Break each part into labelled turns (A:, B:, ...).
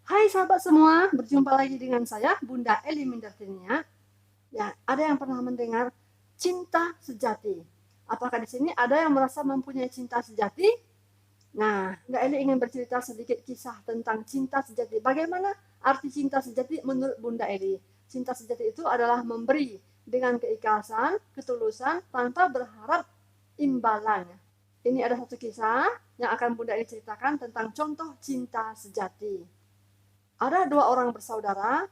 A: Hai sahabat semua, berjumpa lagi dengan saya Bunda Eli Mindartinia. Ya, ada yang pernah mendengar cinta sejati? Apakah di sini ada yang merasa mempunyai cinta sejati? Nah, Bunda Eli ingin bercerita sedikit kisah tentang cinta sejati. Bagaimana arti cinta sejati menurut Bunda Eli? Cinta sejati itu adalah memberi dengan keikhlasan, ketulusan, tanpa berharap imbalan. Ini ada satu kisah yang akan Bunda Eli ceritakan tentang contoh cinta sejati. Ada dua orang bersaudara,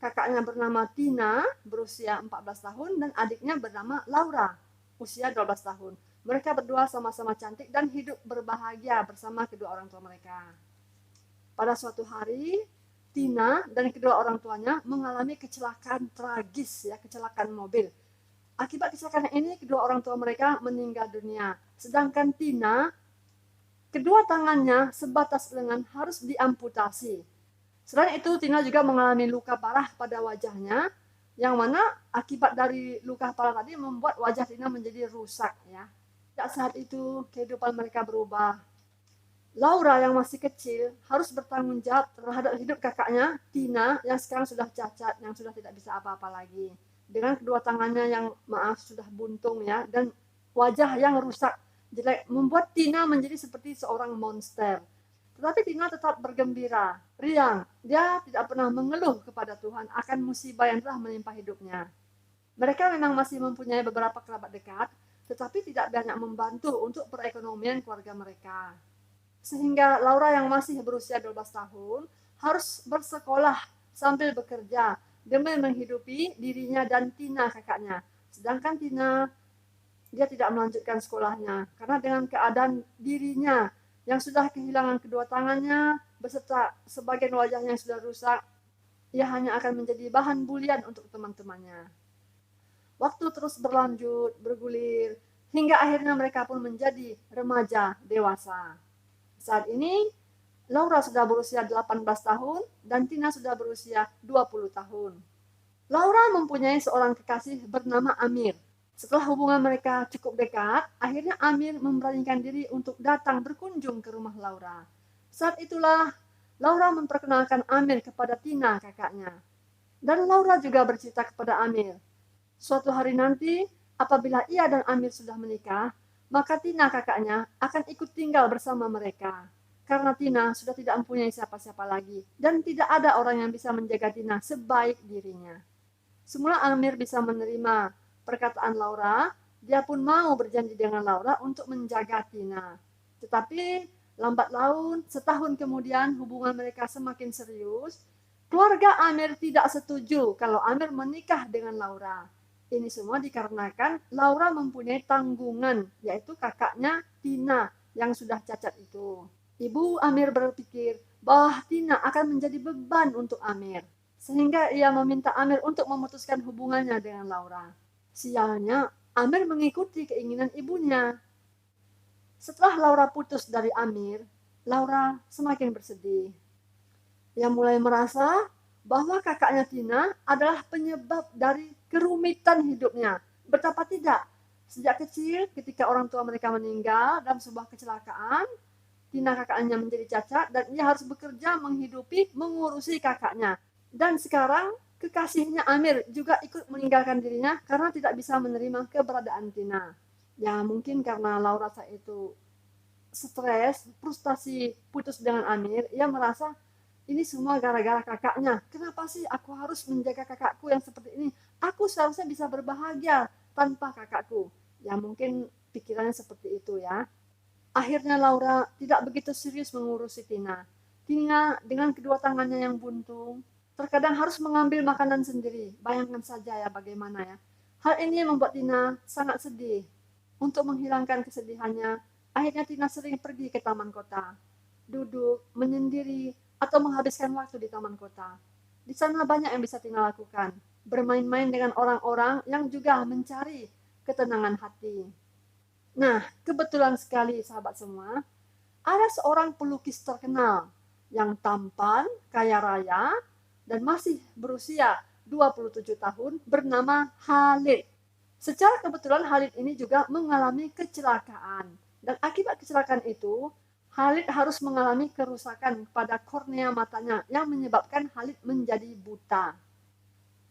A: kakaknya bernama Tina, berusia 14 tahun, dan adiknya bernama Laura, usia 12 tahun. Mereka berdua sama-sama cantik dan hidup berbahagia bersama kedua orang tua mereka. Pada suatu hari, Tina dan kedua orang tuanya mengalami kecelakaan tragis, kecelakaan mobil. Akibat kecelakaan ini, kedua orang tua mereka meninggal dunia. Sedangkan Tina, kedua tangannya sebatas lengan harus diamputasi. Selain itu, Tina juga mengalami luka parah pada wajahnya, yang mana akibat dari luka parah tadi membuat wajah Tina menjadi rusak. Sejak saat itu, kehidupan mereka berubah. Laura yang masih kecil harus bertanggung jawab terhadap hidup kakaknya, Tina, yang sekarang sudah cacat, yang sudah tidak bisa apa-apa lagi. Dengan kedua tangannya yang sudah buntung dan wajah yang rusak, jelek, membuat Tina menjadi seperti seorang monster. Tetapi Tina tetap bergembira, riang. Dia tidak pernah mengeluh kepada Tuhan akan musibah yang telah menimpa hidupnya. Mereka memang masih mempunyai beberapa kerabat dekat, tetapi tidak banyak membantu untuk perekonomian keluarga mereka. Sehingga Laura yang masih berusia 12 tahun harus bersekolah sambil bekerja demi menghidupi dirinya dan Tina kakaknya. Sedangkan Tina, dia tidak melanjutkan sekolahnya karena dengan keadaan dirinya yang sudah kehilangan kedua tangannya beserta sebagian wajahnya yang sudah rusak, ia hanya akan menjadi bahan bulian untuk teman-temannya. Waktu terus berlanjut, bergulir, hingga akhirnya mereka pun menjadi remaja dewasa. Saat ini, Laura sudah berusia 18 tahun dan Tina sudah berusia 20 tahun. Laura mempunyai seorang kekasih bernama Amir. Setelah hubungan mereka cukup dekat, akhirnya Amir memberanikan diri untuk datang berkunjung ke rumah Laura. Saat itulah Laura memperkenalkan Amir kepada Tina kakaknya. Dan Laura juga bercerita kepada Amir, suatu hari nanti apabila ia dan Amir sudah menikah, maka Tina kakaknya akan ikut tinggal bersama mereka. Karena Tina sudah tidak mempunyai siapa-siapa lagi dan tidak ada orang yang bisa menjaga Tina sebaik dirinya. Semula Amir bisa menerima perkataan Laura, dia pun mau berjanji dengan Laura untuk menjaga Tina. Tetapi lambat laun, setahun kemudian hubungan mereka semakin serius. Keluarga Amir tidak setuju kalau Amir menikah dengan Laura. Ini semua dikarenakan Laura mempunyai tanggungan, yaitu kakaknya Tina yang sudah cacat itu. Ibu Amir berpikir bahwa Tina akan menjadi beban untuk Amir, sehingga ia meminta Amir untuk memutuskan hubungannya dengan Laura. Sialnya, Amir mengikuti keinginan ibunya. Setelah Laura putus dari Amir, Laura semakin bersedih. Ia mulai merasa bahwa kakaknya Tina adalah penyebab dari kerumitan hidupnya. Betapa tidak, sejak kecil ketika orang tua mereka meninggal dalam sebuah kecelakaan, Tina kakaknya menjadi cacat dan ia harus bekerja menghidupi, mengurusi kakaknya. Dan sekarang kekasihnya Amir juga ikut meninggalkan dirinya karena tidak bisa menerima keberadaan Tina. Ya mungkin karena Laura saat itu stres, frustasi putus dengan Amir, ia merasa ini semua gara-gara kakaknya. Kenapa sih aku harus menjaga kakakku yang seperti ini? Aku seharusnya bisa berbahagia tanpa kakakku. Ya mungkin pikirannya seperti itu ya. Akhirnya Laura tidak begitu serius mengurusi Tina. Tina dengan kedua tangannya yang buntung, terkadang harus mengambil makanan sendiri. Bayangkan saja ya bagaimana ya. Hal ini membuat Tina sangat sedih. Untuk menghilangkan kesedihannya, akhirnya Tina sering pergi ke taman kota. Duduk, menyendiri, atau menghabiskan waktu di taman kota. Di sana banyak yang bisa Tina lakukan. Bermain-main dengan orang-orang yang juga mencari ketenangan hati. Nah, kebetulan sekali sahabat semua, ada seorang pelukis terkenal yang tampan, kaya raya, dan masih berusia 27 tahun bernama Khalid. Secara kebetulan Khalid ini juga mengalami kecelakaan. Dan akibat kecelakaan itu, Khalid harus mengalami kerusakan pada kornea matanya yang menyebabkan Khalid menjadi buta.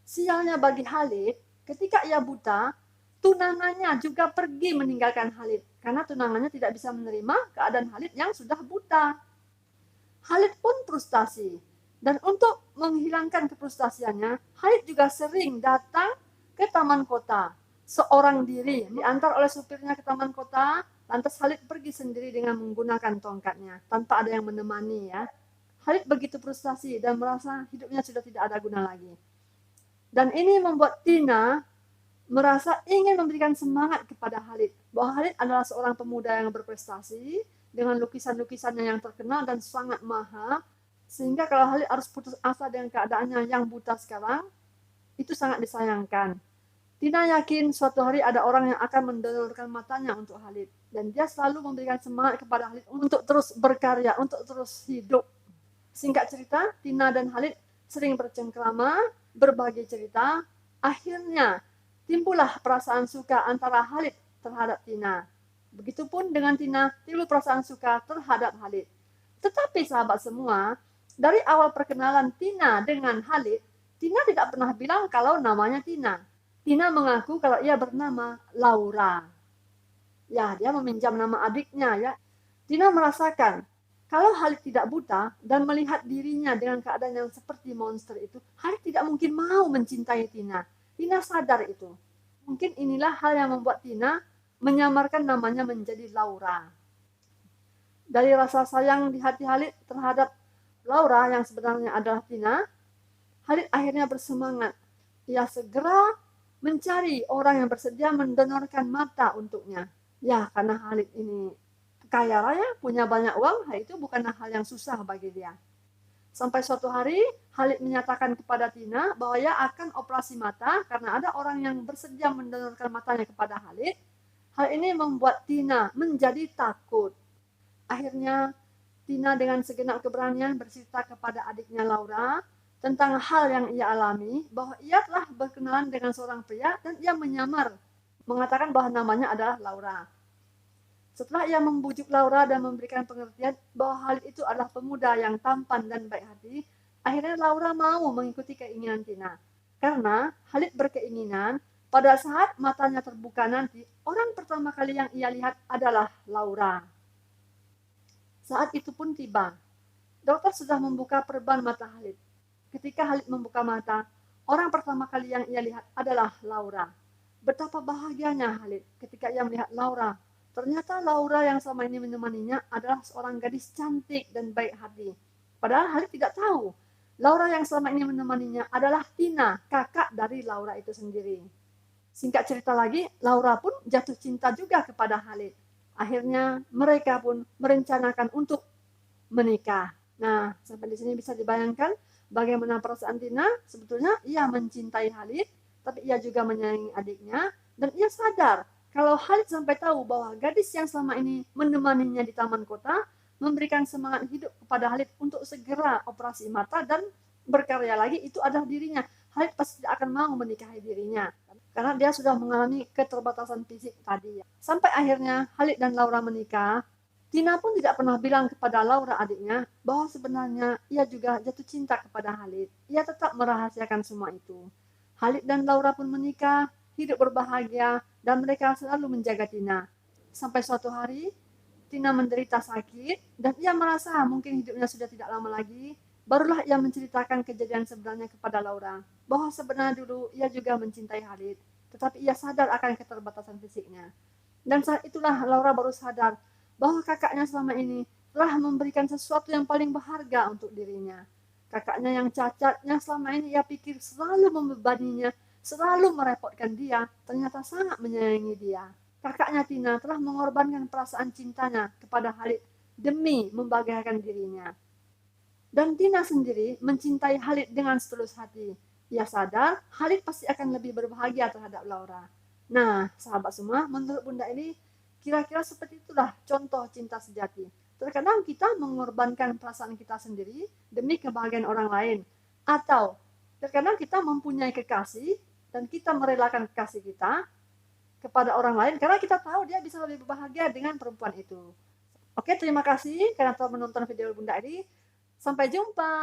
A: Sialnya bagi Khalid, ketika ia buta, tunangannya juga pergi meninggalkan Khalid karena tunangannya tidak bisa menerima keadaan Khalid yang sudah buta. Khalid pun frustasi, dan untuk menghilangkan kefrustasiannya, Khalid juga sering datang ke taman kota. Seorang diri diantar oleh supirnya ke taman kota, lantas Khalid pergi sendiri dengan menggunakan tongkatnya, tanpa ada yang menemani ya. Khalid begitu frustasi dan merasa hidupnya sudah tidak ada guna lagi. Dan ini membuat Tina merasa ingin memberikan semangat kepada Khalid, bahwa Khalid adalah seorang pemuda yang berprestasi dengan lukisan-lukisannya yang terkenal dan sangat mahal, sehingga kalau Khalid harus putus asa dengan keadaannya yang buta sekarang, itu sangat disayangkan. Tina yakin suatu hari ada orang yang akan mendonorkan matanya untuk Khalid, dan dia selalu memberikan semangat kepada Khalid untuk terus berkarya, untuk terus hidup. Singkat cerita, Tina dan Khalid sering bercengkrama, berbagi cerita. Akhirnya timbullah perasaan suka antara Khalid terhadap Tina. Begitupun dengan Tina, timbul perasaan suka terhadap Khalid. Tetapi sahabat semua, dari awal perkenalan Tina dengan Khalid, Tina tidak pernah bilang kalau namanya Tina. Tina mengaku kalau ia bernama Laura. Ya, dia meminjam nama adiknya ya. Tina merasakan kalau Khalid tidak buta dan melihat dirinya dengan keadaan yang seperti monster itu, Khalid tidak mungkin mau mencintai Tina. Tina sadar itu. Mungkin inilah hal yang membuat Tina menyamarkan namanya menjadi Laura. Dari rasa sayang di hati Khalid terhadap Laura yang sebenarnya adalah Tina, Khalid akhirnya bersemangat. Ia segera mencari orang yang bersedia mendonorkan mata untuknya. Ya, karena Khalid ini kaya raya, punya banyak uang, itu bukanlah hal yang susah bagi dia. Sampai suatu hari, Khalid menyatakan kepada Tina bahwa ia akan operasi mata karena ada orang yang bersedia mendonorkan matanya kepada Khalid. Hal ini membuat Tina menjadi takut. Akhirnya, Tina dengan segenap keberanian bercerita kepada adiknya Laura tentang hal yang ia alami, bahwa ia telah berkenalan dengan seorang pria dan ia menyamar, mengatakan bahwa namanya adalah Laura. Setelah ia membujuk Laura dan memberikan pengertian bahwa hal itu adalah pemuda yang tampan dan baik hati, akhirnya Laura mau mengikuti keinginan Tina. Karena Khalid berkeinginan pada saat matanya terbuka nanti, orang pertama kali yang ia lihat adalah Laura. Saat itu pun tiba. Dokter sudah membuka perban mata Khalid. Ketika Khalid membuka mata, orang pertama kali yang ia lihat adalah Laura. Betapa bahagianya Khalid ketika ia melihat Laura. Ternyata Laura yang selama ini menemaninya adalah seorang gadis cantik dan baik hati. Padahal Khalid tidak tahu, Laura yang selama ini menemaninya adalah Tina, kakak dari Laura itu sendiri. Singkat cerita lagi, Laura pun jatuh cinta juga kepada Khalid. Akhirnya mereka pun merencanakan untuk menikah. Nah, sampai di sini bisa dibayangkan bagaimana perasaan Tina. Sebetulnya ia mencintai Khalid, tapi ia juga menyayangi adiknya, dan ia sadar kalau Khalid sampai tahu bahwa gadis yang selama ini menemaninya di taman kota memberikan semangat hidup kepada Khalid untuk segera operasi mata dan berkarya lagi, itu adalah dirinya. Khalid pasti tidak akan mau menikahi dirinya karena dia sudah mengalami keterbatasan fisik tadi. Sampai akhirnya Khalid dan Laura menikah. Tina pun tidak pernah bilang kepada Laura adiknya bahwa sebenarnya ia juga jatuh cinta kepada Khalid. Ia tetap merahasiakan semua itu. Khalid dan Laura pun menikah, hidup berbahagia, dan mereka selalu menjaga Tina. Sampai suatu hari, Tina menderita sakit, dan ia merasa mungkin hidupnya sudah tidak lama lagi. Barulah ia menceritakan kejadian sebenarnya kepada Laura, bahwa sebenarnya dulu ia juga mencintai Khalid, tetapi ia sadar akan keterbatasan fisiknya. Dan saat itulah Laura baru sadar bahwa kakaknya selama ini telah memberikan sesuatu yang paling berharga untuk dirinya. Kakaknya yang cacatnya selama ini ia pikir selalu membebaninya, selalu merepotkan dia, ternyata sangat menyayangi dia. Kakaknya Tina telah mengorbankan perasaan cintanya kepada Khalid demi membahagiakan dirinya. Dan Tina sendiri mencintai Khalid dengan setulus hati. Ia sadar Khalid pasti akan lebih berbahagia terhadap Laura. Nah, sahabat semua, menurut Bunda ini kira-kira seperti itulah contoh cinta sejati. Terkadang kita mengorbankan perasaan kita sendiri demi kebahagiaan orang lain. Atau terkadang kita mempunyai kekasih dan kita merelakan kekasih kita kepada orang lain karena kita tahu dia bisa lebih berbahagia dengan perempuan itu. Oke, terima kasih karena telah menonton video Bunda ini. Sampai jumpa.